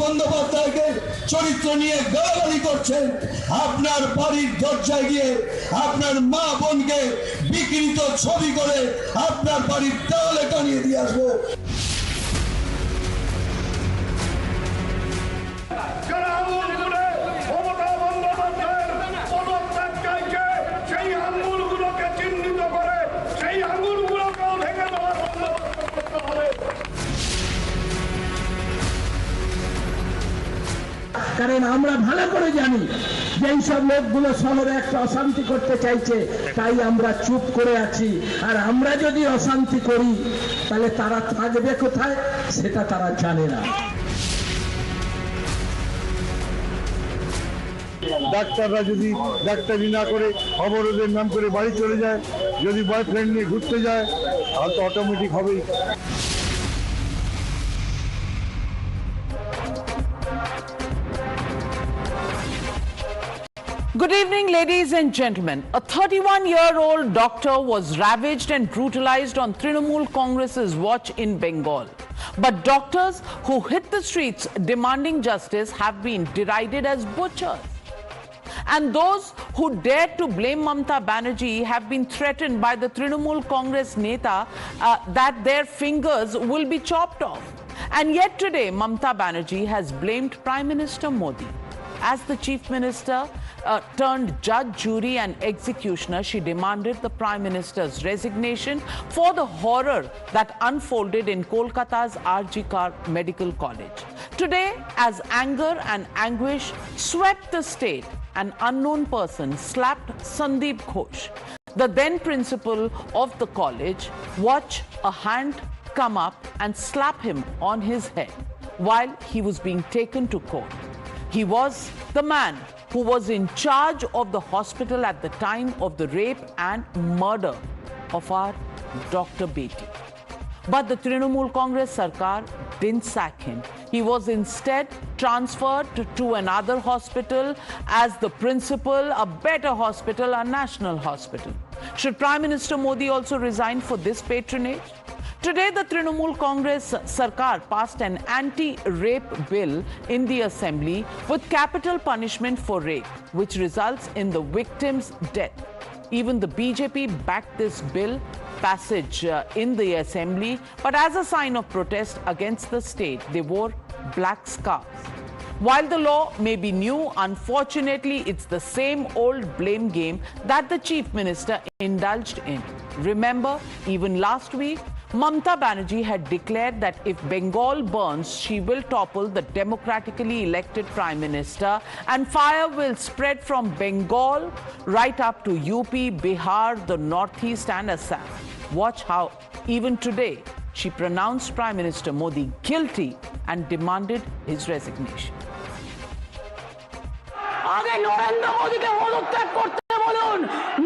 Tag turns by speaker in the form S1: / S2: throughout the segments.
S1: বন্দ্যোপাধ্যায়কে চরিত্র নিয়ে গালাগালি করছেন, আপনার বাড়ির দরজায় গিয়ে আপনার মা বোনকে বিকৃত ছবি করে আপনার বাড়ির দেওয়ালে টানিয়ে দিয়ে আসবো।
S2: কারণ আমরা ভালো করে জানি যে এইসব লোকগুলো শহরে একটা অশান্তি করতে চাইছে, তাই আমরা চুপ করে আছি। আর আমরা যদি অশান্তি করি তাহলে তারা থাকবে কোথায় সেটা তারা জানে না।
S3: ডাক্তাররা যদি ডাক্তারি না করে অবরোধের নাম করে বাড়ি চলে যায়, যদি বয়ফ্রেন্ড নিয়ে ঘুরতে যায়, তাহলে তো অটোমেটিক হবেই।
S4: Good evening, ladies and gentlemen. A 31-year-old doctor was ravaged and brutalized on Trinamool Congress's watch in Bengal. But doctors who hit the streets demanding justice have been derided as butchers. And those who dared to blame Mamata Banerjee have been threatened by the Trinamool Congress Neta that their fingers will be chopped off. And yet today, Mamata Banerjee has blamed Prime Minister Modi. As the Chief Minister turned judge, jury and executioner, she demanded the Prime Minister's resignation for the horror that unfolded in Kolkata's R.G. Kar Medical College. Today, as anger and anguish swept the state, an unknown person slapped Sandeep Ghosh, the then principal of the college. Watch a hand come up and slap him on his head while he was being taken to court. He was the man who was in charge of the hospital at the time of the rape and murder of our Dr. Beti. But the Trinamool Congress Sarkar didn't sack him. He was instead transferred to another hospital as the principal, a better hospital, a national hospital. Should Prime Minister Modi also resign for this patronage? Today, the Trinamool Congress Sarkar passed an anti-rape bill in the assembly with capital punishment for rape, which results in the victim's death. Even the BJP backed this bill passage in the assembly, but as a sign of protest against the state, they wore black scarves. While the law may be new, unfortunately, it's the same old blame game that the Chief Minister indulged in. Remember, even last week, Mamata Banerjee had declared that if Bengal burns, she will topple the democratically elected Prime Minister and fire will spread from Bengal right up to UP, Bihar, the Northeast and Assam. Watch how even today she pronounced Prime Minister Modi guilty and demanded his resignation.
S2: আগে নরেন্দ্র মোদীকে পদত্যাগ করতে বলুন।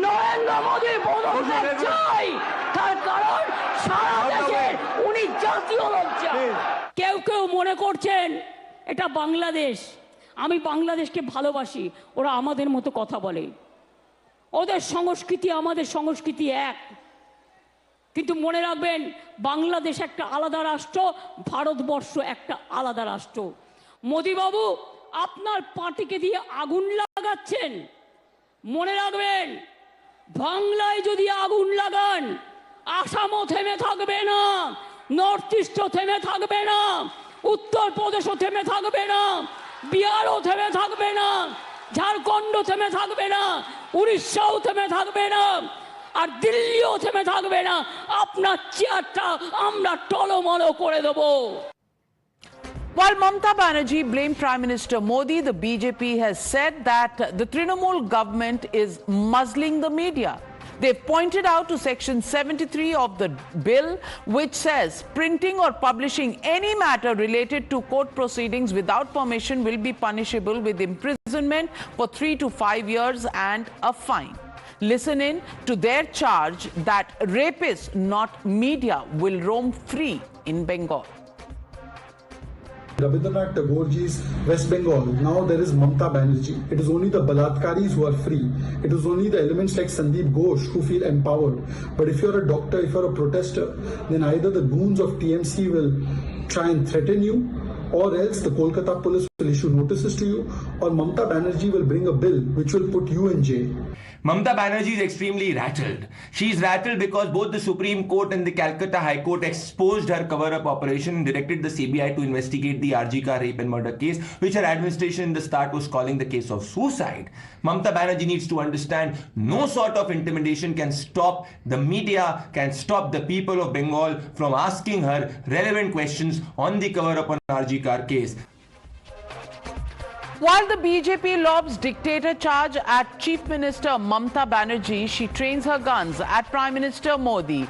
S2: নরেন্দ্র মোদী পদত্যাগ চাই, তার কারণ সারা দেশে উনি জাতীয় লজ্জা। কেউ কেউ মনে করছেন এটা বাংলাদেশ, আমি বাংলাদেশকে ভালোবাসি, ওরা আমাদের মতো কথা বলে, ওদের সংস্কৃতি আমাদের সংস্কৃতি এক। কিন্তু মনে রাখবেন, বাংলাদেশ একটা আলাদা রাষ্ট্র, ভারতবর্ষ একটা আলাদা রাষ্ট্র। মোদি বাবু আপনার পার্টিকে দিয়ে আগুন লাগাচ্ছেন, মনে রাখবেন বাংলায় যদি আগুন লাগান, আসামও থেমে থাকবে না, নর্থ ইস্টও থেমে থাকবে না, উত্তরপ্রদেশও থেমে থাকবে না, বিহারও থেমে থাকবে না, ঝাড়খণ্ডও থেমে থাকবে না, উড়িষ্যাও থেমে থাকবে না, আর দিল্লিও থেমে থাকবে না। আপনার চেয়ারটা আমরা টলমলো করে দেবো।
S4: While Mamata Banerjee blamed Prime Minister Modi, the BJP has said that the Trinamool government is muzzling the media. They've pointed out to Section 73 of the bill, which says printing or publishing any matter related to court proceedings without permission will be punishable with imprisonment for 3 to 5 years and a fine. Listen in to their charge that rapists, not media, will roam free in Bengal.
S5: Rabindranath Tagoreji's West Bengal, now there is Mamata Banerjee. It is only the Balatkaris who are free. It is only the elements like Sandeep Ghosh who feel empowered. But if you're a doctor, if you're a protester, then either the goons of TMC will try and threaten you, or else the Kolkata police will issue notices to you, or Mamata Banerjee will bring a bill which will put you in jail.
S6: Mamata Banerjee is extremely rattled. She's rattled because both the Supreme Court and the Calcutta High Court exposed her cover-up operation and directed the CBI to investigate the RG Kar rape and murder case, which her administration in the start was calling the case of suicide. Mamata Banerjee needs to understand no sort of intimidation can stop the media, can stop the people of Bengal from asking her relevant questions on the cover-up on RG Kar case.
S4: While the BJP lobs dictator charge at Chief Minister Mamata Banerjee, she trains her guns at Prime Minister Modi.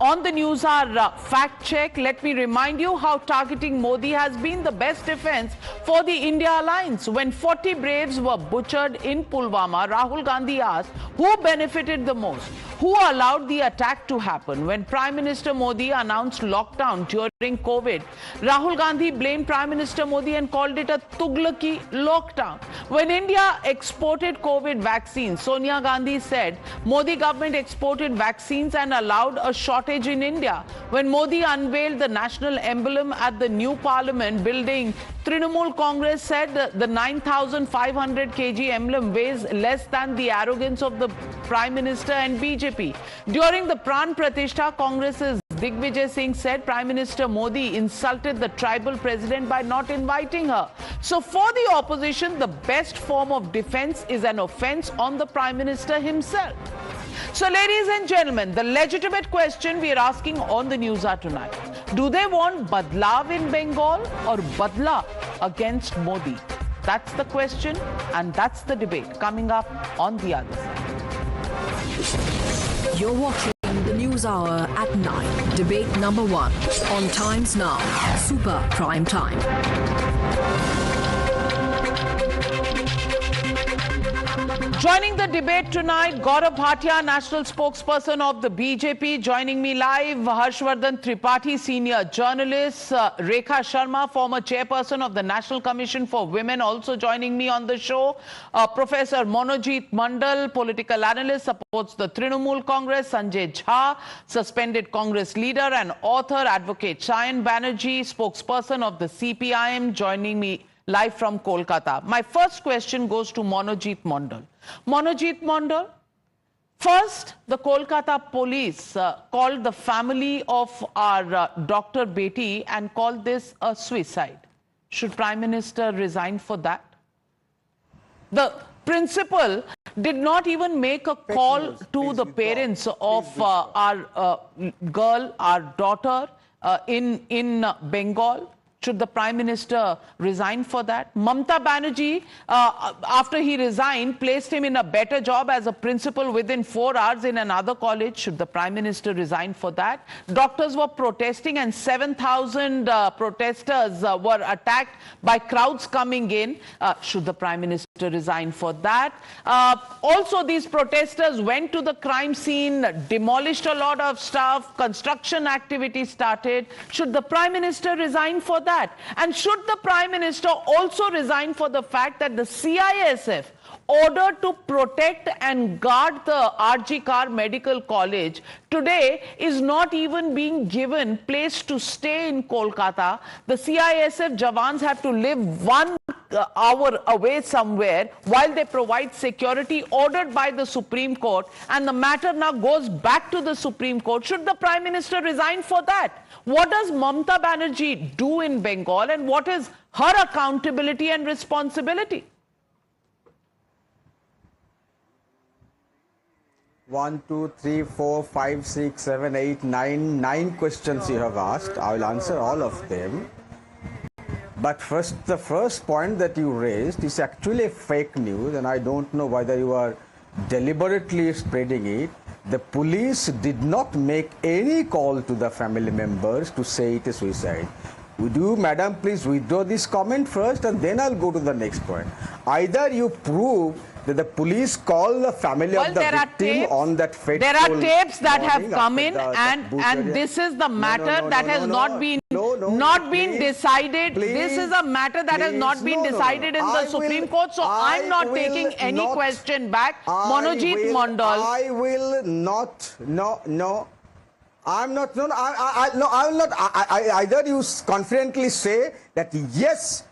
S4: On the news hour fact check, let me remind you how targeting Modi has been the best defense for the India alliance. When 40 braves were butchered in Pulwama, Rahul Gandhi asked who benefited the most, who allowed the attack to happen. When Prime Minister Modi announced lockdown during COVID, Rahul Gandhi blamed Prime Minister Modi and called it a Tughlaki lockdown. When India exported COVID vaccines, Sonia Gandhi said Modi government exported vaccines and allowed a shortage in India. When Modi unveiled the national emblem at the new parliament building, Trinamool Congress said the 9,500 kg emblem weighs less than the arrogance of the Prime Minister and BJP. During the Pran Pratishtha, Congress's Digvijay Singh said Prime Minister Modi insulted the tribal president by not inviting her. So for the opposition, the best form of defense is an offense on the Prime Minister himself. So ladies and gentlemen, the legitimate question we are asking on the news hour tonight: do they want Badlav in Bengal or Badla against Modi? That's the question, and that's the debate coming up on the other side.
S7: You're watching the News Hour at 9. Debate number 1 on Times Now. Super Prime Time.
S4: Joining the debate tonight, Gaurav Bhatia, national spokesperson of the BJP. Joining me live, Harshvardhan Tripathi, senior journalist. Rekha Sharma, former chairperson of the National Commission for Women, also joining me on the show. Professor Monojit Mandal, political analyst, supports the Trinamool Congress. Sanjay Jha, suspended Congress leader and author. Advocate Sayan Banerjee, spokesperson of the CPIM, joining me live from Kolkata. My first question goes to Monojit Mandal. Monojit Mandal, first, the Kolkata police called the family of our Dr. Beti and called this a suicide. Should Prime Minister resign for that? The principal did not even make a call to the parents of our girl, our daughter in Bengal. Should the Prime Minister resign for that? Mamata Banerjee, after he resigned, placed him in a better job as a principal within 4 hours in another college. Should the Prime Minister resign for that? Doctors were protesting and 7,000 protesters were attacked by crowds coming in. Should the Prime Minister resign for that? Also, these protesters went to the crime scene, demolished a lot of stuff, construction activity started. Should the Prime Minister resign for that? And should the Prime Minister also resign for the fact that the CISF ordered to protect and guard the RG Kar Medical College today is not even being given place to stay in Kolkata? The CISF Jawans have to live 1 hour away somewhere while they provide security ordered by the Supreme Court, and the matter now goes back to the Supreme Court. Should the Prime Minister resign for that? What does Mamata Banerjee do in Bengal, and what is her accountability and responsibility?
S8: 1, 2, 3, 4, 5, 6, 7, 8, 9 questions you have asked. I will answer all of them. But first, the first point that you raised is actually fake news, and I don't know whether you are deliberately spreading it. The police did not make any call to the family members to say it is suicide. Would you, madam, please withdraw this comment first, and then I'll go to the next point. Either you prove that the police call the family of the victim on that fateful
S4: There are tapes that have come in,
S8: the
S4: and this is the matter that has not been decided. This is a matter that has not been decided in the Supreme Court. So I'm not taking any question back. Monojit Mandal.
S8: I will not. No. I'm not. No, I will not. Either you confidently say that yes,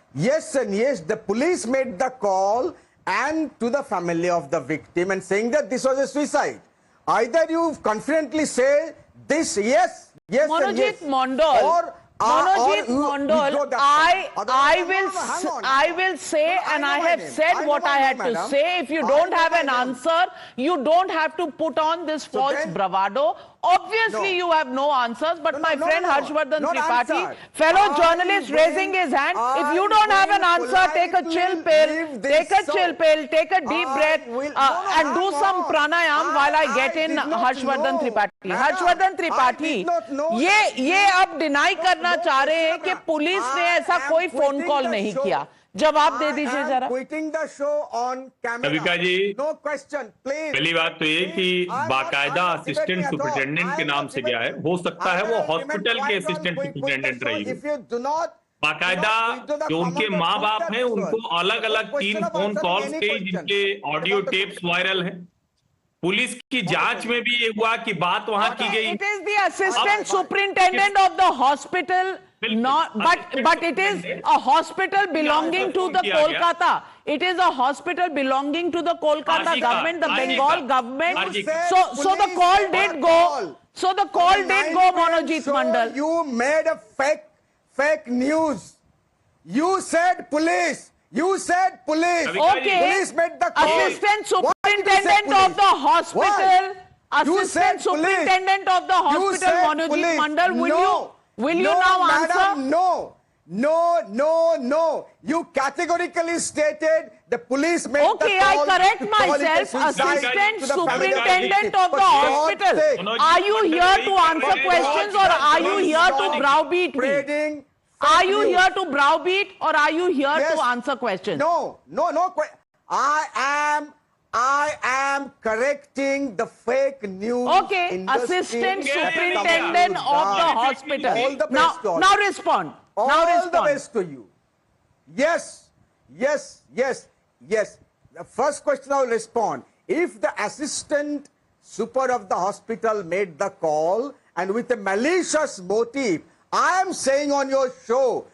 S8: and yes, the police made the call and to the family of the victim and saying that this was a suicide. Either you confidently say this, yes, and yes,
S4: Monojit Mondal,
S8: or
S4: Monojit
S8: you
S4: Mondal,
S8: withdraw that part.
S4: I will say, and I have said what I had to say. If you don't have an answer, you don't have to put on this false bravado. Obviously, you have no answers, but my friend Harshvardhan Tripathi, fellow journalist raising his hand, if you don't have an answer, take a chill pill, take a deep breath, and do some pranayam while I get in Harshvardhan Tripathi. Harshvardhan Tripathi, ये अब deny करना चाह रहे हैं कि police ने ऐसा कोई फोन कॉल नहीं किया. जवाब दे दीजिए जरा.
S9: कविका जी, पहली बात तो ये कि बाकायदा असिस्टेंट सुपरिटेंडेंट के नाम से गया है. हो सकता है वो हॉस्पिटल के असिस्टेंट सुपरिटेंडेंट रही हो. बाकायदा जो उनके माँ बाप हैं उनको अलग अलग 3 फोन कॉल्स थे जिनके ऑडियो टेप्स वायरल हैं. पुलिस की जांच में भी ये हुआ कि बात वहां की गई.
S4: It is the assistant superintendent of the hospital. Not, but it is a hospital belonging to the Kolkata. It is a hospital belonging to the Kolkata government, the Bengal government. So the call did go. So the call did go, Monojit Mondal.
S8: You made a fake news. You said police. You said police.
S4: Okay.
S8: Police made the call.
S4: Assistant superintendent of the hospital. Assistant superintendent of the hospital, Monojit Mondal. Will you now answer?
S8: No. You categorically stated the police made the call.
S4: Okay, I correct myself. Assistant superintendent of the hospital. Are you here to answer questions or are you here to browbeat me? Are you here to browbeat or are you here to answer questions?
S8: No. I am correcting the fake news.
S4: Okay, assistant superintendent of the hospital. Now respond.
S8: All the best to you. Yes. The first question I will respond. If the assistant super of the hospital made the call and with a malicious motive, I am saying on your show,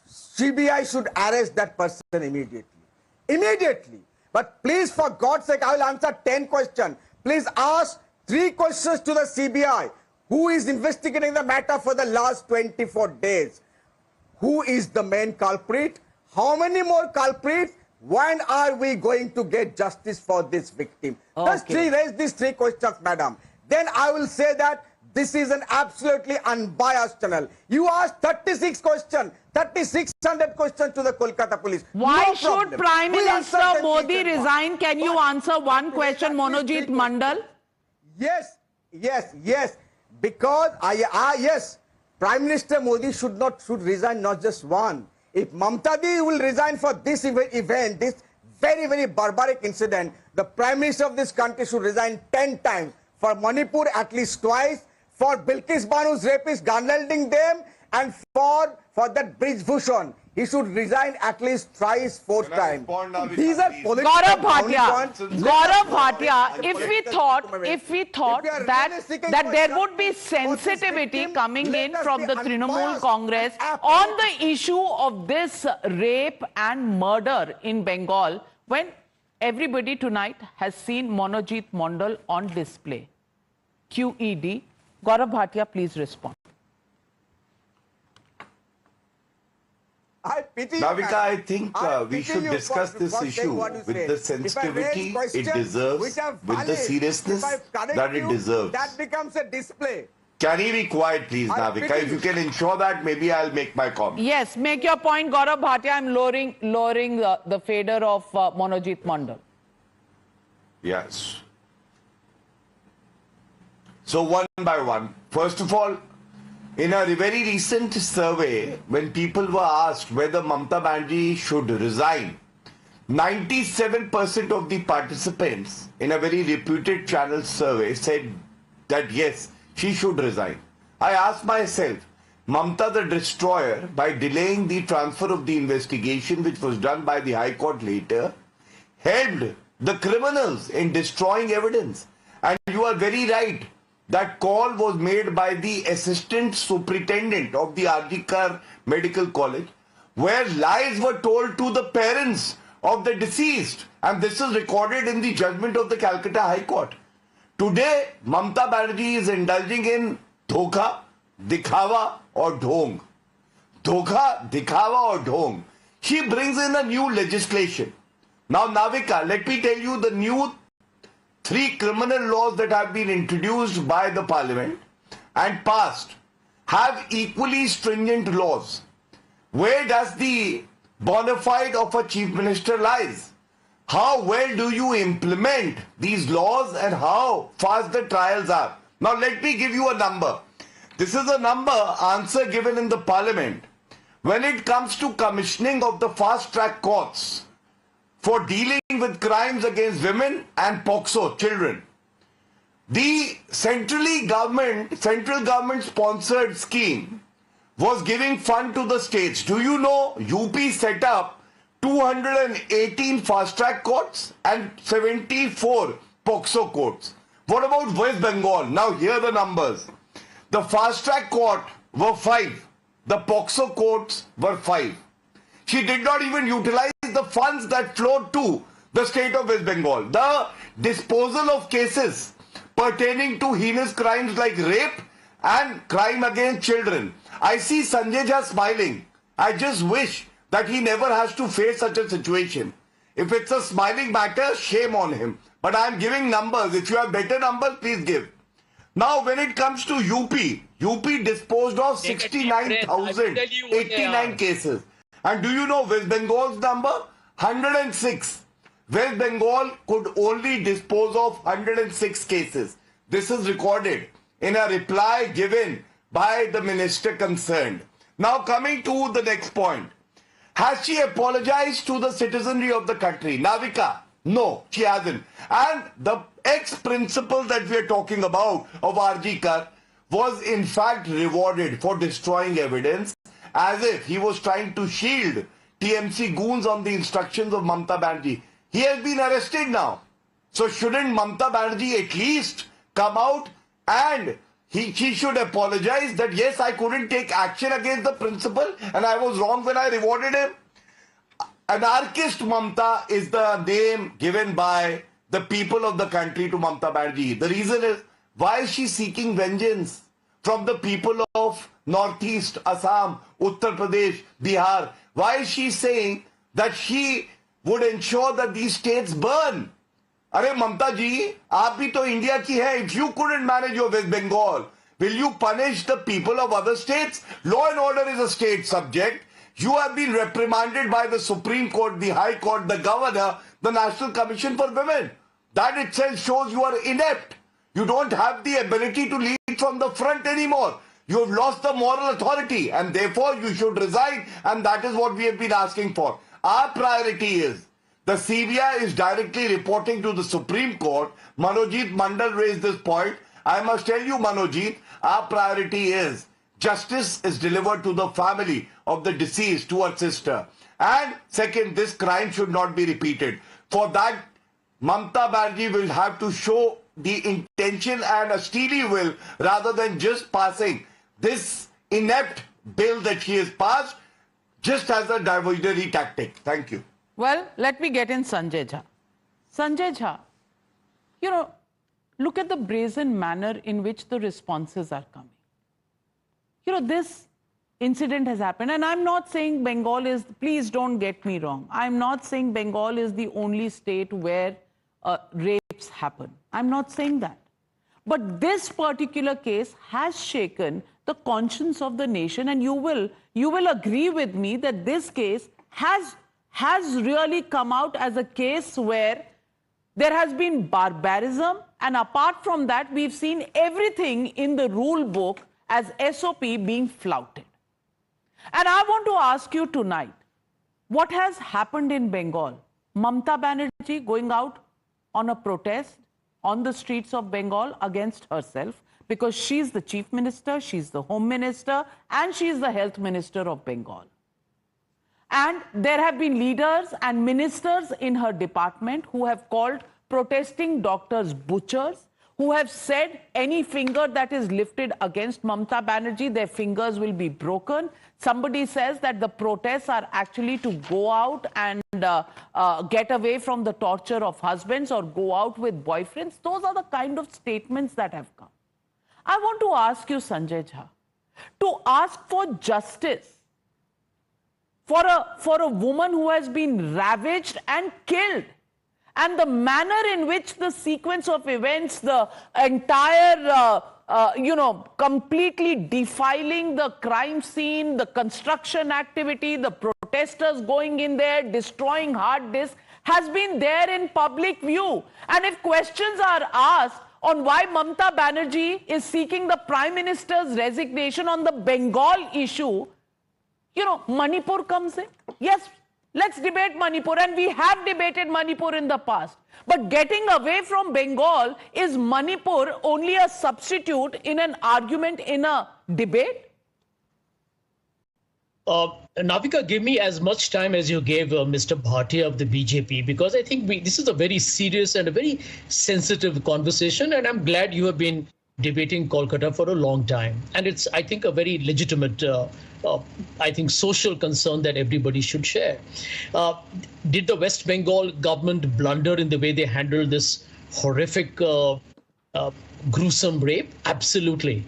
S8: CBI should arrest that person immediately. But please, for God's sake, I will answer 10 questions. Please ask 3 questions to the CBI. Who is investigating the matter for the last 24 days? Who is the main culprit? How many more culprits? When are we going to get justice for this victim? Just raise these 3 questions, madam. Then I will say that this is an absolutely unbiased channel. You asked 36 questions, 3,600 questions to the Kolkata police.
S4: Why should Prime Minister Modi resign? Can you answer one question, Monojit Mondal?
S8: Yes. Because yes, Prime Minister Modi should resign not just one. If Mamta Di will resign for this event, this very, very barbaric incident, the Prime Minister of this country should resign 10 times. For Manipur, at least twice. For Bilkis Banu's rapist, gunholding them, and for that Brij Bhushan, he should resign at least thrice, 4 times. These are political
S4: Gaurav Bhatia, if we thought that there would be sensitivity coming in from the Trinamool Congress on the issue of this rape and murder in Bengal, when everybody tonight has seen Monojit Mondal on display. QED. Gaurav Bhatia, please respond.
S10: Navika, I think we should discuss this issue with the sensitivity it deserves, with the seriousness that it deserves.
S8: That becomes a display.
S10: Can he be quiet, please, Navika? If you can ensure that, maybe I'll make my comment.
S4: Yes, make your point, Gaurav Bhatia. I'm lowering the fader of Monojit Mondal.
S10: Yes. So one by one. First of all, in a very recent survey, when people were asked whether Mamta Banerjee should resign, 97% of the participants in a very reputed channel survey said that yes, she should resign. I asked myself, Mamta the destroyer, by delaying the transfer of the investigation which was done by the High Court later, helped the criminals in destroying evidence. And you are very right. that call was made by the assistant superintendent of the RG Kar Medical College, where lies were told to the parents of the deceased, and this is recorded in the judgment of the Calcutta High Court. Today, Mamta Banerjee is indulging in dhokha, dikhawa or dhong. Dhokha, dikhawa or dhong. She brings in a new legislation. Now, Navika, let me tell you the new 3 criminal laws that have been introduced by the parliament and passed have equally stringent laws. Where does the bona fide of a chief minister lies? How well do you implement these laws and how fast the trials are? Now let me give you a number. This is a answer given in the parliament. When it comes to commissioning of the fast track courts for dealing with crimes against women and POCSO children, the central government sponsored scheme was giving fund to the states. Do you know UP set up 218 fast track courts and 74 POCSO courts? What about West Bengal? Now here are the numbers. The fast track court were 5. The POCSO courts were 5. She did not even utilize the funds that flowed to the state of West Bengal. The disposal of cases pertaining to heinous crimes like rape and crime against children. I see Sanjay Jha smiling. I just wish that he never has to face such a situation. If it's a smiling matter, shame on him. But I am giving numbers. If you have better numbers, please give. Now, when it comes to UP disposed of 69,089 cases. And do you know West Bengal's number? 106. West Bengal could only dispose of 106 cases. This is recorded in a reply given by the minister concerned. Now coming to the next point. Has she apologized to the citizenry of the country? Navika, no, she hasn't. And the ex-principal that we are talking about of RG Kar was in fact rewarded for destroying evidence as if he was trying to shield TMC goons on the instructions of Mamta Banerjee. He has been arrested now. So shouldn't Mamta Banerjee at least come out and he should apologize that yes, I couldn't take action against the principal and I was wrong when I rewarded him. Anarchist Mamta is the name given by the people of the country to Mamta Banerjee. The reason is, why is she seeking vengeance from the people of Northeast, Assam, Uttar Pradesh, Bihar? Why is she saying that she would ensure that these states burn? अरे ममता जी, आप भी तो India की है. If you couldn't manage your West Bengal, will you punish the people of other states? Law and order is a state subject. You have been reprimanded by the Supreme Court, the High Court, the Governor, the National Commission for Women. That itself shows you are inept. You don't have the ability to lead from the front anymore. You have lost the moral authority and therefore you should resign, and that is what we have been asking for. Our priority is the CBI is directly reporting to the Supreme Court. Manojit Mandal raised this point. I must tell you, Manojit, our priority is justice is delivered to the family of the deceased, to her sister. And second, this crime should not be repeated. For that, Mamta Banerjee will have to show the intention and a steely will rather than just passing this inept bill that she has passed just as a diversionary tactic. Thank you.
S4: Well, let me get in Sanjay Jha. Sanjay Jha, you know, look at the brazen manner in which the responses are coming. You know, this incident has happened, and I'm not saying Bengal is, please don't get me wrong, I'm not saying Bengal is the only state where rapes happen. I'm not saying that. But this particular case has shaken the conscience of the nation, and you will agree with me that this case has really come out as a case where there has been barbarism, and apart from that, we've seen everything in the rule book as SOP being flouted. And I want to ask you tonight, what has happened in Bengal? Mamta Banerjee going out on a protest on the streets of Bengal against herself, because she's the chief minister, she's the home minister, and she's the health minister of Bengal. And there have been leaders and ministers in her department who have called protesting doctors butchers, who have said any finger that is lifted against Mamata Banerjee, their fingers will be broken. Somebody says that the protests are actually to go out and get away from the torture of husbands or go out with boyfriends. Those are the kind of statements that have come. I want to ask you, Sanjay Jha, to ask for justice for a woman who has been ravaged and killed, and the manner in which the sequence of events, the entire, completely defiling the crime scene, the construction activity, the protesters going in there, destroying hard disks, has been there in public view. And if questions are asked on why Mamata Banerjee is seeking the Prime Minister's resignation on the Bengal issue, Manipur comes in. Yes, let's debate Manipur, and we have debated Manipur in the past. But getting away from Bengal, is Manipur only a substitute in an argument, in a debate?
S11: Navika, give me as much time as you gave Mr. Bhatia of the BJP, because I think this is a very serious and a very sensitive conversation, and I'm glad you have been debating Kolkata for a long time. And it's, I think, a very legitimate, social concern that everybody should share. Did the West Bengal government blunder in the way they handled this horrific, gruesome rape? Absolutely.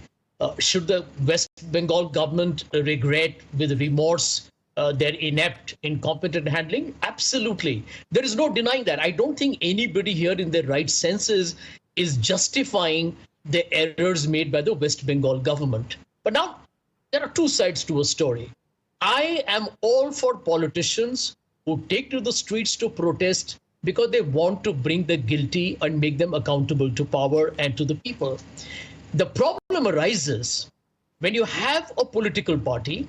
S11: Should the West Bengal government regret with remorse their inept, incompetent handling? Absolutely. There is no denying that. I don't think anybody here in their right senses is justifying the errors made by the West Bengal government. But now, there are two sides to a story. I am all for politicians who take to the streets to protest because they want to bring the guilty and make them accountable to power and to the people. The problem arises when you have a political party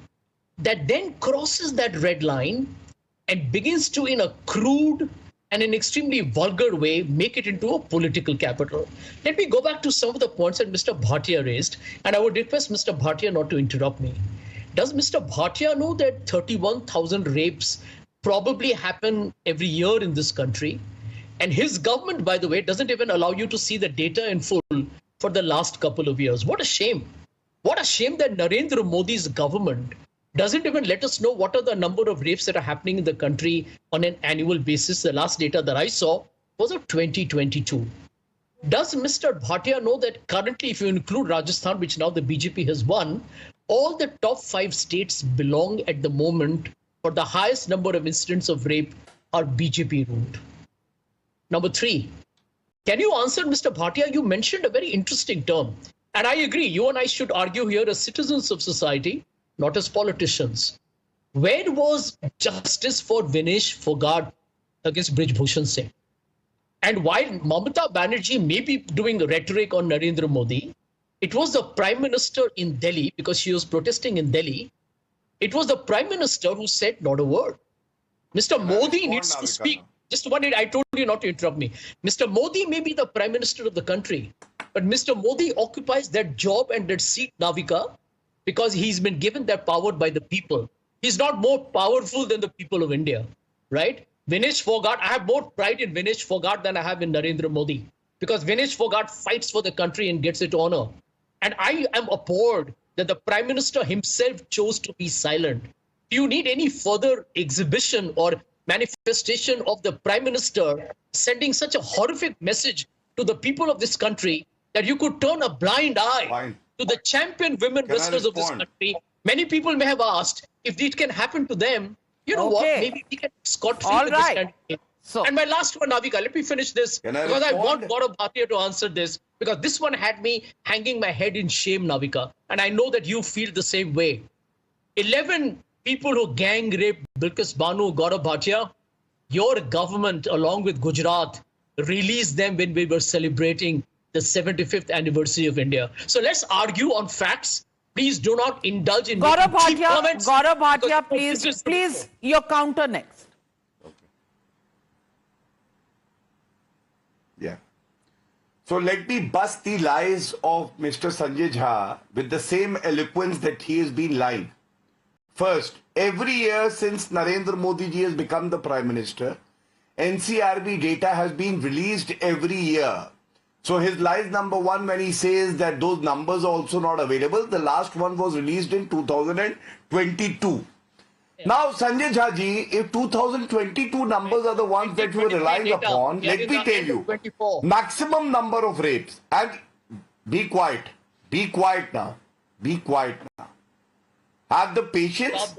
S11: that then crosses that red line and begins to, in a crude and an extremely vulgar way, make it into a political capital. Let me go back to some of the points that Mr. Bhatia raised, and I would request Mr. Bhatia not to interrupt me. Does Mr. Bhatia know that 31,000 rapes probably happen every year in this country? And his government, by the way, doesn't even allow you to see the data in full for the last couple of years. What a shame. What a shame that Narendra Modi's government doesn't even let us know what are the number of rapes that are happening in the country on an annual basis. The last data that I saw was of 2022. Does Mr. Bhatia know that currently, if you include Rajasthan, which now the BJP has won, all the top 5 states belong at the moment for the highest number of incidents of rape are BJP ruled? Number 3, can you answer, Mr. Bhatia? You mentioned a very interesting term. And I agree, you and I should argue here as citizens of society, not as politicians. Where was justice for Vinesh Fogart against Brij Bhushan Singh? And while Mamata Banerjee may be doing rhetoric on Narendra Modi, it was the Prime Minister in Delhi, because she was protesting in Delhi, it was the Prime Minister who said not a word. Mr. Modi needs to speak. Just one minute, I told you not to interrupt me. Mr. Modi may be the Prime Minister of the country, but Mr. Modi occupies that job and that seat, Navika, because he's been given that power by the people. He's not more powerful than the people of India, right? Vinesh Fogart, I have more pride in Vinesh Fogart than I have in Narendra Modi, because Vinesh Fogart fights for the country and gets it honor. And I am appalled that the Prime Minister himself chose to be silent. Do you need any further exhibition or manifestation of the Prime Minister sending such a horrific message to the people of this country that you could turn a blind eye to the champion women wrestlers of this country? Many people may have asked if it can happen to them. You know what? Maybe we can scot-free with this candidate. And my last one, Navika, let me finish this, because I want Gaurav Bhatia to answer this, because this one had me hanging my head in shame, Navika. And I know that you feel the same way. 11 people who gang raped Bilkis Banu, Gaurav Bhatia, your government, along with Gujarat, released them when we were celebrating the 75th anniversary of India. So let's argue on facts. Please do not indulge in
S4: Gaurav
S11: cheap comments.
S4: Gaurav Bhatia, please, your counter next.
S10: Yeah. So let me bust the lies of Mr. Sanjay Jha with the same eloquence that he has been lying. First, every year since Narendra Modi ji has become the Prime Minister, NCRB data has been released every year. So his lies number one when he says that those numbers are also not available. The last one was released in 2022. Now, Sanjay Jhaji, if 2022 numbers are the ones that you are relying upon, let me tell you, maximum number of rapes, and be quiet now, have the patience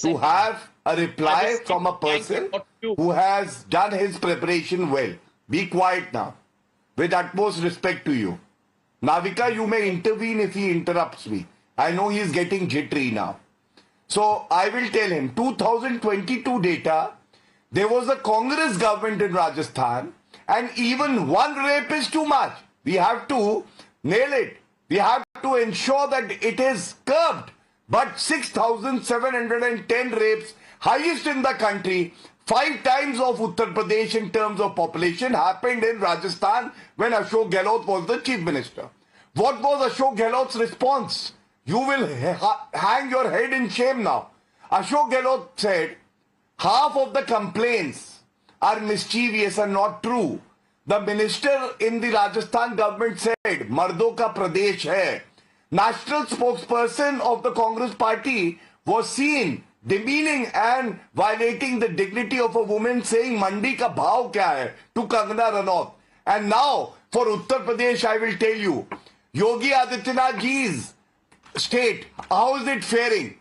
S10: to have a reply from a person who has done his preparation well. Be quiet now, with utmost respect to you. Navika, you may intervene if he interrupts me. I know he is getting jittery now. So I will tell him, 2022 data, there was a Congress government in Rajasthan, and even one rape is too much. We have to nail it. We have to ensure that it is curbed. But 6,710 rapes, highest in the country, 5 times of Uttar Pradesh in terms of population, happened in Rajasthan when Ashok Gehlot was the chief minister. What was Ashok Gehlot's response? You will hang your head in shame now. Ashok Gehlot said, half of the complaints are mischievous and not true. The minister in the Rajasthan government said, Mardo ka Pradesh hai. National spokesperson of the Congress party was seen demeaning and violating the dignity of a woman, saying, Mandi ka bhav kya hai, to Kangana Ranaut. And now, for Uttar Pradesh, I will tell you, Yogi Adityanath ji's state, how is it faring?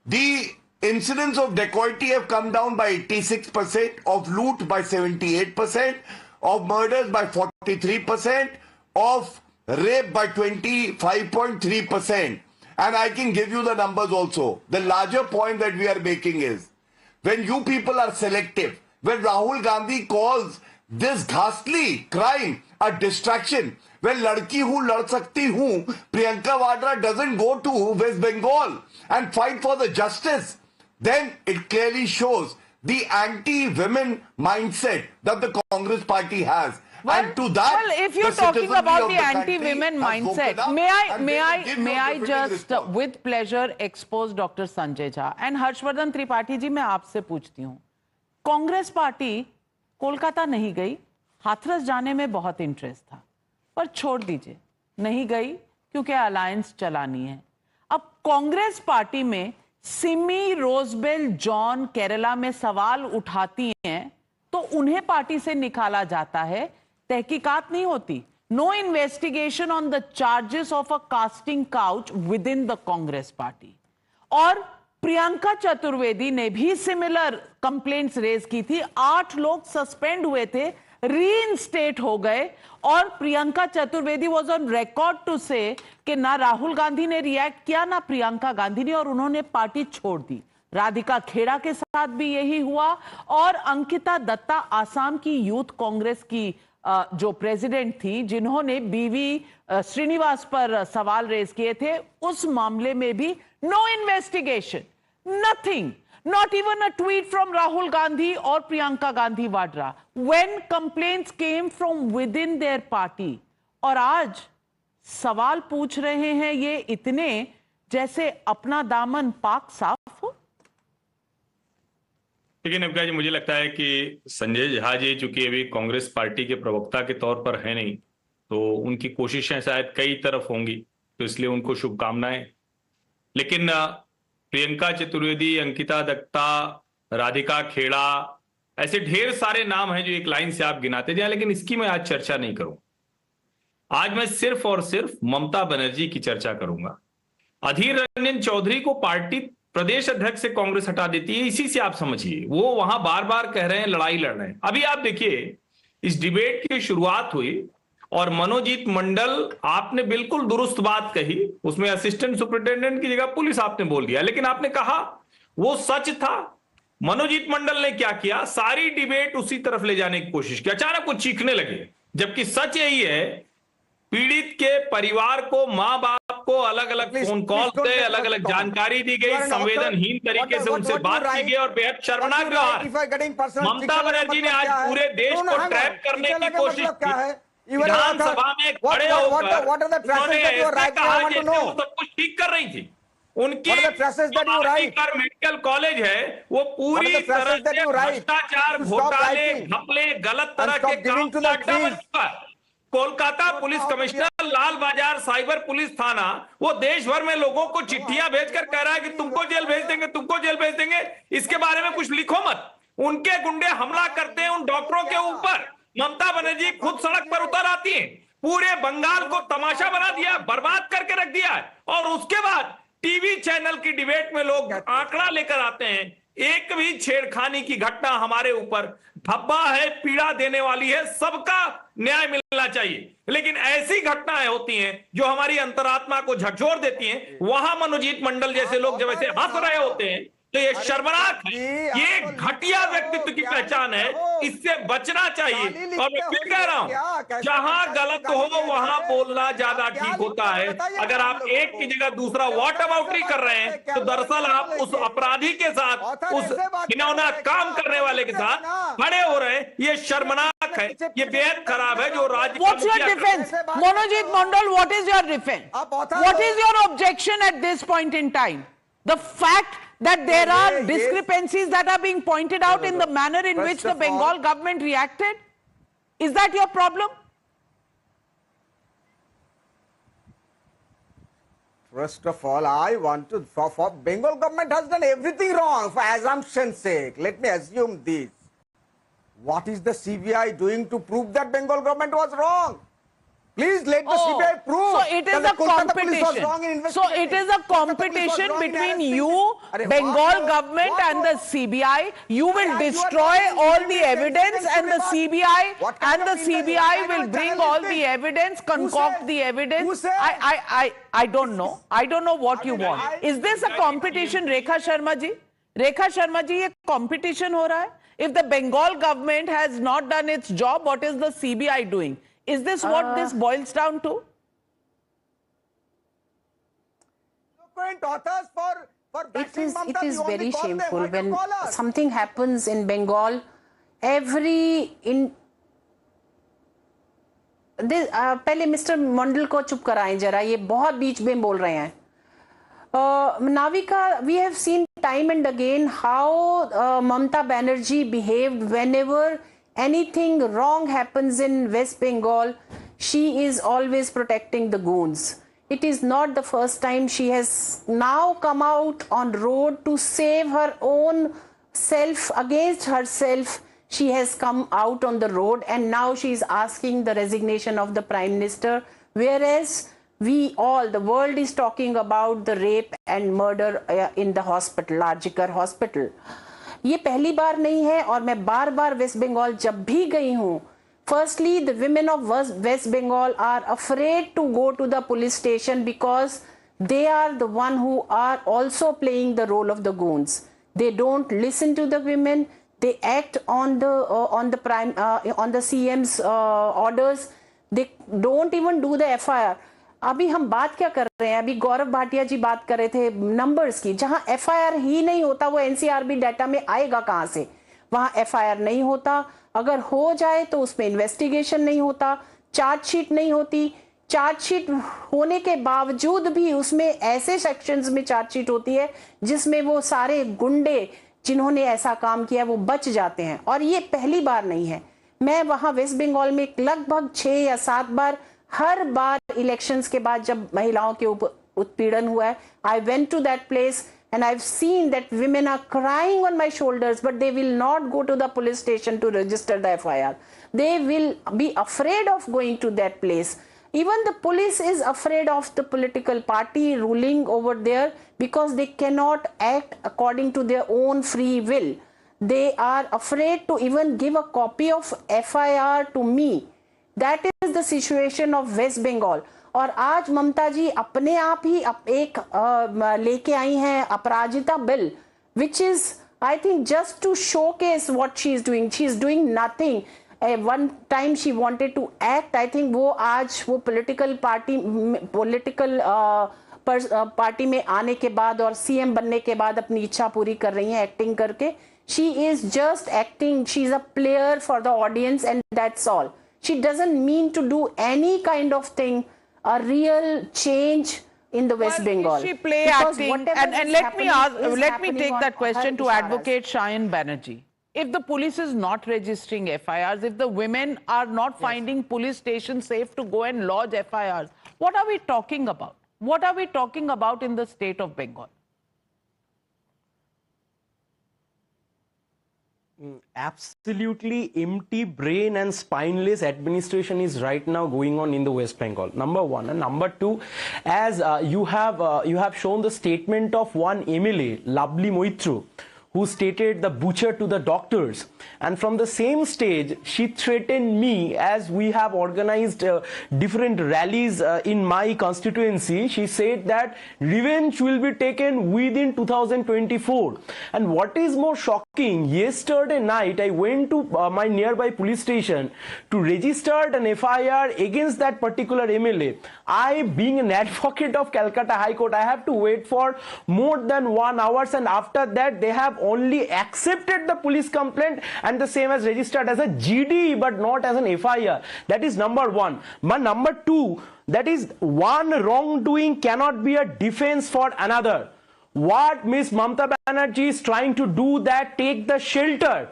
S10: The incidents of dacoity have come down by 86%, of loot by 78%, of murders by 43%, of rape by 25.3%. And I can give you the numbers also. The larger point that we are making is, when you people are selective, when Rahul Gandhi calls this ghastly crime a distraction, when ladki hu lad sakti hu, Priyanka Vadra doesn't go to West Bengal and fight for the justice, then it clearly shows the anti-women mindset that the Congress party has. And to that,
S4: well, if you're talking about the anti-women mindset, may I just with pleasure expose Dr. Sanjay Jha and Harshvardhan Tripathi जी, मैं आपसे पूछती हूँ, Congress party Kolkata नहीं गई, हाथरस जाने में बहुत interest था, पर छोड़ दीजिए, नहीं गई क्योंकि अलायंस चलानी है. अब कांग्रेस पार्टी में सिमी, रोजबेल, जॉन केरला में सवाल उठाती हैं तो उन्हें पार्टी से निकाला जाता है, तहकीकात नहीं होती. No investigation on the charges of a casting couch within the Congress party. और प्रियंका चतुर्वेदी ने भी सिमिलर कंप्लेंट्स रेज की थी. 8 लोग सस्पेंड हुए थे, रीइंस्टेट हो गए, और Priyanka Chaturvedi was on record to say कि ना राहुल गांधी ने रिएक्ट किया ना प्रियंका गांधी ने, और उन्होंने पार्टी छोड़ दी. राधिका खेड़ा के साथ भी यही हुआ, और अंकिता दत्ता आसाम की यूथ कांग्रेस की जो प्रेसिडेंट थी, जिन्होंने बीवी श्रीनिवास पर सवाल रेज किए थे, उस मामले में भी no investigation, nothing, not even a tweet from Rahul Gandhi or Priyanka Gandhi Vadra when complaints came from within their party. और आज सवाल पूछ रहे हैं ये इतने जैसे अपना दामन पाक साफ हो.
S9: लेकिन नवका जी, मुझे लगता है कि संजय झा जी चूंकि अभी कांग्रेस पार्टी के प्रवक्ता के तौर पर है नहीं, तो उनकी कोशिशें शायद कई तरफ होंगी, तो इसलिए उनको शुभकामनाएं. लेकिन प्रियंका चतुर्वेदी, अंकिता दत्ता, राधिका खेड़ा, ऐसे ढेर सारे नाम हैं जो एक लाइन से आप गिनाते जाए, लेकिन इसकी मैं आज चर्चा नहीं करूं. आज मैं सिर्फ और सिर्फ ममता बनर्जी की चर्चा करूंगा. अधीर रंजन चौधरी को पार्टी प्रदेश अध्यक्ष से कांग्रेस हटा देती है, इसी से आप समझिए. वो वहां बार बार कह रहे हैं लड़ाई लड़ रहे हैं. अभी आप देखिए, इस डिबेट की शुरुआत हुई और मनोजीत मंडल, आपने बिल्कुल दुरुस्त बात कही, उसमें असिस्टेंट सुपरिटेंडेंट की जगह पुलिस आपने बोल दिया, लेकिन आपने कहा वो सच था. मनोजीत मंडल ने क्या किया, सारी डिबेट उसी तरफ ले जाने की कोशिश की. अचानक वो चीखने लगे, जबकि सच यही है, पीड़ित के परिवार को, मां बाप को अलग अलग फोन कॉल से अलग अलग जानकारी दी गई, संवेदनहीन तरीके से उनसे बात की गई, और बेहद शर्मनाक व्यवहार. ममता बनर्जी ने आज पूरे देश को ट्रैप करने की कोशिश की. विधानसभा में खड़े होकर उन्होंने ऐसे कहा जैसे वो सब कुछ ठीक कर रही थी. उनकी मेडिकल कॉलेज है, वो पूरी तरह से भ्रष्टाचार, घोटाले, घपले, गलत तरह के काम का अड्डा बन चुका है. कोलकाता पुलिस कमिश्नर, लाल बाजार साइबर पुलिस थाना, वो देश भर में लोगों को चिट्ठियां भेजकर कह रहा है कि तुमको जेल भेज देंगे, तुमको जेल भेज देंगे, इसके बारे में कुछ लिखो मत। उनके गुंडे हमला करते हैं उन डॉक्टरों के ऊपर। ममता बनर्जी खुद सड़क पर उतर आती हैं, पूरे बंगाल को तमाशा बना दिया, बर्बाद करके रख दिया है। और उसके बाद टीवी चैनल की डिबेट में लोग आंकड़ा लेकर आते हैं, एक भी छेड़खानी की घटना हमारे ऊपर धब्बा है, पीड़ा देने वाली है, सबका न्याय मिलना चाहिए। लेकिन ऐसी घटनाएं होती हैं जो हमारी अंतरात्मा को झकझोर देती हैं, वहां मनोजीत मंडल जैसे लोग जब ऐसे हंस रहे होते हैं तो ये शर्मनाक है, ये घटिया व्यक्तित्व की पहचान है, इससे बचना चाहिए। और मैं फिर कह रहा हूं, जहां गलत हो वहां बोलना ज्यादा ठीक होता है। अगर आप एक की जगह दूसरा वॉट अबाउटरी कर रहे हैं तो दरअसल आप उस अपराधी के साथ, उस घिनौना काम करने वाले के साथ खड़े हो रहे हैं। ये शर्मनाक है, ये बेहद खराब है जो राज्य।
S4: What's your defense, Monojit Mandal? What is your defense? What is your objection at this point in time? The fact that there are discrepancies that are being pointed out in the manner in which the Bengal government reacted? Is that your problem?
S8: First of all, I want to, for Bengal government has done everything wrong for assumption's sake. Let me assume this. What is the CBI doing to prove that Bengal government was wrong? Please let the CBI prove.
S4: So it is a competition. So it is a competition between you, Bengal government and the CBI. You will destroy all the evidence and the CBI will bring all the evidence, concoct the evidence. I don't know. I don't know what you want. Is this a competition, Rekha Sharma ji? Rekha Sharma ji, ये competition हो रहा है? If the Bengal government has not done its job, what is the CBI doing? Is this what this boils down to?
S12: It is very shameful when something happens in Bengal. पहले mister मंडल को चुप कराएं जरा, ये बहुत बीच में बोल रहे हैं। Navika, we have seen time and again how Mamata Banerjee behaved whenever anything wrong happens in West Bengal. She is always protecting the goons. It is not the first time. She has now come out on road to save her own self against herself. She has come out on the road and now she is asking the resignation of the Prime Minister, whereas the world is talking about the rape and murder in the hospital, Arjikar hospital. ये पहली बार नहीं है और मैं बार-बार waste Bengal जब भी गई हूँ, firstly the women of West Bengal are afraid to go to the police station because they are the one who are also playing the role of the goons. They don't listen to the women. They act on the CM's orders. They don't even do the FIR. अभी हम बात क्या कर रहे हैं? अभी गौरव भाटिया जी बात कर रहे थे नंबर्स की, जहां एफआईआर ही नहीं होता वो एनसीआरबी डाटा में आएगा कहां से? वहां एफआईआर नहीं होता, अगर हो जाए तो उसमें इन्वेस्टिगेशन नहीं होता, चार्जशीट नहीं होती, चार्जशीट होने के बावजूद भी उसमें ऐसे सेक्शंस में चार्जशीट होती है जिसमें वो सारे गुंडे जिन्होंने ऐसा काम किया वो बच जाते हैं। और ये पहली बार नहीं है, मैं वहां वेस्ट बंगाल में लगभग 6 या 7 बार, हर बार इलेक्शंस के बाद जब महिलाओं के ऊपर उत्पीड़न हुआ है, I went to that place and I've seen that women are crying on my shoulders, but they will not go to the police station to register the FIR. They will be afraid of going to that place. Even the police is afraid of the political party ruling over there because they cannot act according to their own free will. They are afraid to even give a copy of FIR to me. That is the situation of West Bengal. और आज ममता जी अपने आप ही एक लेके आई हैं अपराजिता bill, which is I think just to showcase what she is doing. She is doing nothing. One time she wanted to act. I think वो आज वो political party में आने के बाद और CM बनने के बाद अपनी इच्छा पूरी कर रही हैं एक्टिंग करके. She is just acting. She is a player for the audience and that's all. She doesn't mean to do any kind of thing, a real change in the West Bengal.
S4: She play acting, and let me take that question to Advocate Shayan Banerjee. if the police is not registering FIRs, if the women are not finding police stations safe to go and lodge FIRs, what are we talking about? What are we talking about in the state of Bengal?
S13: Absolutely empty brain and spineless administration is right now going on in the West Bengal. Number one. And number two, as you have shown the statement of one MLA, Lovely Moitro, who stated the butcher to the doctors, and from the same stage she threatened me, as we have organized different rallies in my constituency. She said that revenge will be taken within 2024. And what is more shocking, yesterday night I went to my nearby police station to register an FIR against that particular MLA. I, being an advocate of Calcutta High Court, I have to wait for more than 1 hour, and after that they have only accepted the police complaint and the same as registered as a GD but not as an FIR. That is number one. But number two, that is, one wrongdoing cannot be a defense for another. What Miss Mamata Banerjee is trying to do, that take the shelter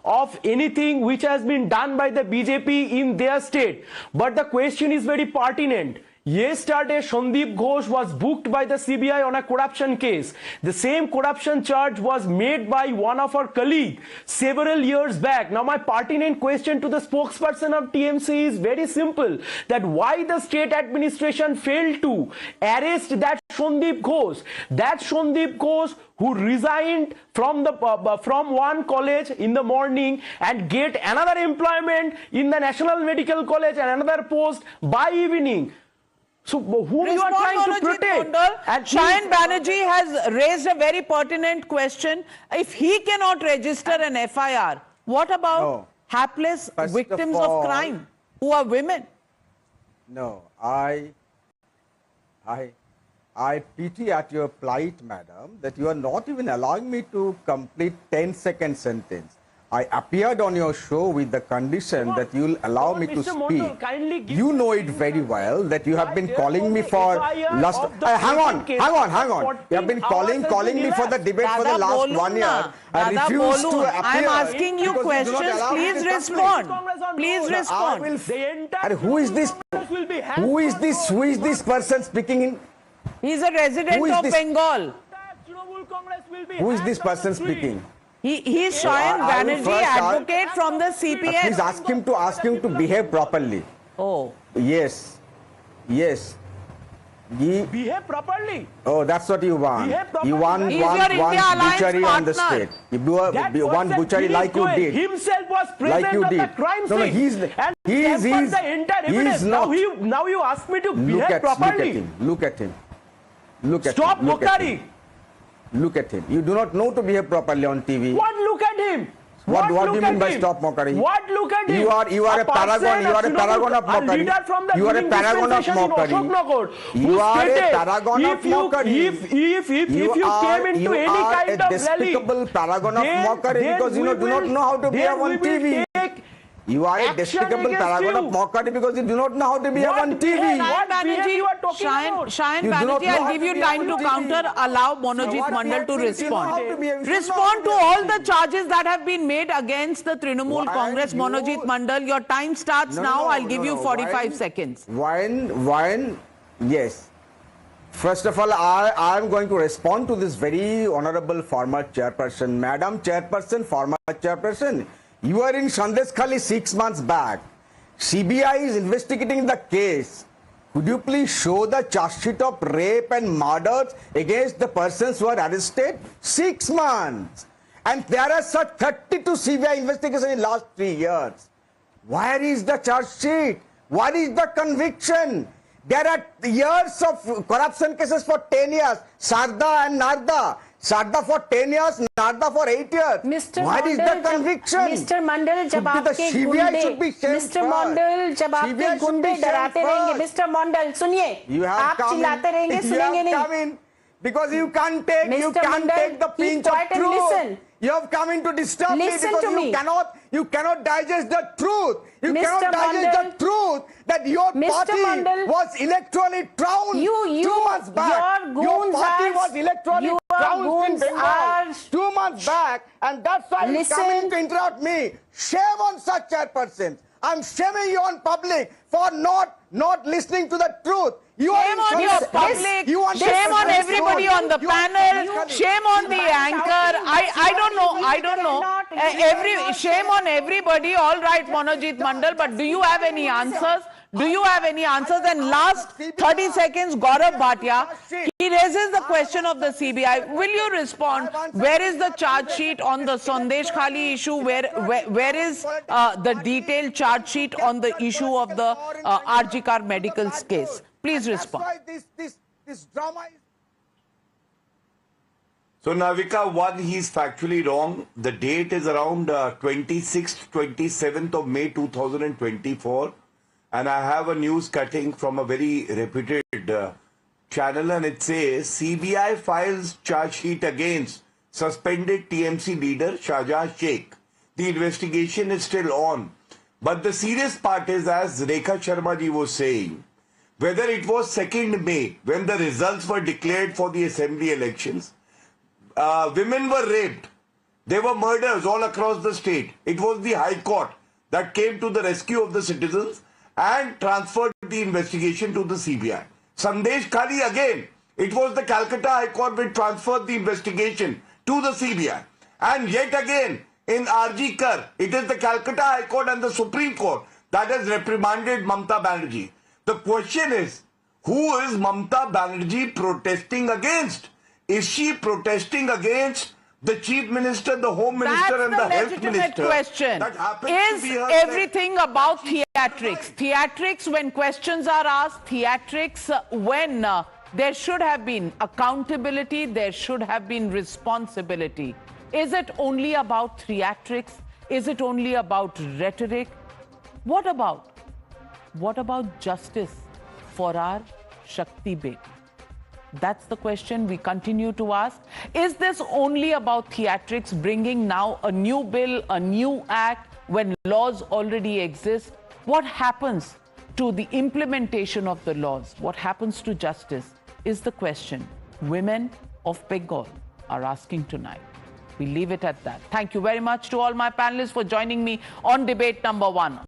S13: of anything which has been done by the BJP in their state. But the question is very pertinent. Yesterday, Sandeep Ghosh was booked by the CBI on a corruption case. The same corruption charge was made by one of our colleagues several years back. Now, my pertinent question to the spokesperson of TMC is very simple, that why the state administration failed to arrest that Sandeep Ghosh who resigned from one college in the morning and get another employment in the National Medical College and another post by evening. So whom you are trying to protect?
S4: And Sayan Banerjee has raised a very pertinent question. If he cannot register an FIR, what about hapless victims of crime who are women?
S8: No, I pity at your plight, madam, that you are not even allowing me to complete 10-second sentence. I appeared on your show with the condition that you will allow me to speak. You know it very well that you have been calling me for last. Hang on. You have been calling me for the debate for the last 1 year. I refuse to appear.
S4: I am asking you questions. Please respond. Please respond.
S8: And who is this? Who is this person speaking in?
S4: He is a resident of Bengal.
S8: Who is this person speaking?
S4: He is Sayan Banerjee, advocate from the CPM.
S8: Please ask him to behave properly.
S4: Oh.
S8: Yes.
S13: Behave properly.
S8: Oh, that's what you want. You want one butchery on the state. You do one butchery like you did.
S13: Himself was present at the crime scene.
S8: He's not.
S13: Now you ask me to behave properly.
S8: Look at him.
S13: Stop mockery.
S8: Look at him. You do not know to behave properly on TV.
S13: What look at him?
S8: What do you mean by stop mockery?
S13: What look at him?
S8: You are a paragon. You are a paragon of mockery. You are a paragon of mockery. You are a paragon of mockery.
S13: If you came into any kind of rally,
S8: despicable paragon of mockery because you do not know how to behave on TV. You are a despicable paragon of mockery because you do not know how to behave on TV.
S4: What Banerjee, you are talking about? Sayan Banerjee, I'll give you time to counter. Allow Monojit Mandal to respond. Respond to all the charges that have been made against the Trinamool Congress. Monojit Mandal, your time starts now. I'll give you 45 seconds.
S8: Yes. First of all, I am going to respond to this very honorable former chairperson. Madam Chairperson, former chairperson, you were in Sandeshkhali 6 months back. CBI is investigating the case. Could you please show the charge sheet of rape and murders against the persons who are arrested? 6 months. And there are such 32 CBI investigations in the last 3 years. Where is the charge sheet? What is the conviction? There are years of corruption cases for 10 years. Sarda and Narda. Sarda for 10 years, Narda for 8 years. What is the conviction?
S12: Mr. Mandal, जब आपके गुंडे, Mr. Mandal, जब आपके गुंडे डराते रहेंगे, Mr. Mandal, सुनिए, आप चिल्लाते रहेंगे, सुनेंगे नहीं.
S8: Because you can't take the pinch of truth. You have come in to disturb
S12: Listen
S8: me
S12: to
S8: because
S12: me.
S8: you cannot digest the truth. You
S12: Mr.
S8: cannot digest
S12: Mandal,
S8: the truth that your
S12: Mr.
S8: party
S12: Mandal,
S8: was electorally trounced 2 months back.
S12: Your
S8: Your
S12: goons
S8: party
S12: are,
S8: was electorally
S12: your
S8: trounced in
S12: goons
S8: Bengal
S12: are,
S8: 2 months back, and that's why you come in to interrupt me. Shame on such chairpersons. I'm shaming you on public for not listening to the truth. You
S4: Shame on your public, shame on everybody on the panel, shame on the anchor. I don't know. Shame on everybody. All right, Monojit Mandal, but do you have any answers? Do you have any answers? And last 30 seconds, Gaurav Bhatia, he raises the question of the CBI. Will you respond? Where is the charge sheet on the Sandesh Khali issue? Where is the detailed charge sheet on the issue of the RG Kar Medical's case? Please respond.
S8: This drama is...
S10: So Navika, one, he's factually wrong. The date is around 26th, 27th of May 2024. And I have a news cutting from a very reputed channel, and it says CBI files charge sheet against suspended TMC leader Shahjahan Sheikh. The investigation is still on. But the serious part is, as Rekha Sharma ji was saying, whether it was 2nd May when the results were declared for the assembly elections, women were raped. There were murders all across the state. It was the High Court that came to the rescue of the citizens and transferred the investigation to the CBI. Sandesh Khali again, it was the Calcutta High Court which transferred the investigation to the CBI. And yet again, in RG Kar, it is the Calcutta High Court and the Supreme Court that has reprimanded Mamta Banerjee. The question is, who is Mamta Banerjee protesting against? Is she protesting against the Chief Minister, the Home Minister and the Health Minister?
S4: Question. Is everything about theatrics? Theatrics when questions are asked, theatrics when there should have been accountability, there should have been responsibility. Is it only about theatrics? Is it only about rhetoric? What about justice for our Shakti Beti? That's the question we continue to ask. Is this only about theatrics, bringing now a new bill, a new act, when laws already exist? What happens to the implementation of the laws? What happens to justice is the question women of Bengal are asking tonight. We leave it at that. Thank you very much to all my panelists for joining me on debate number 1.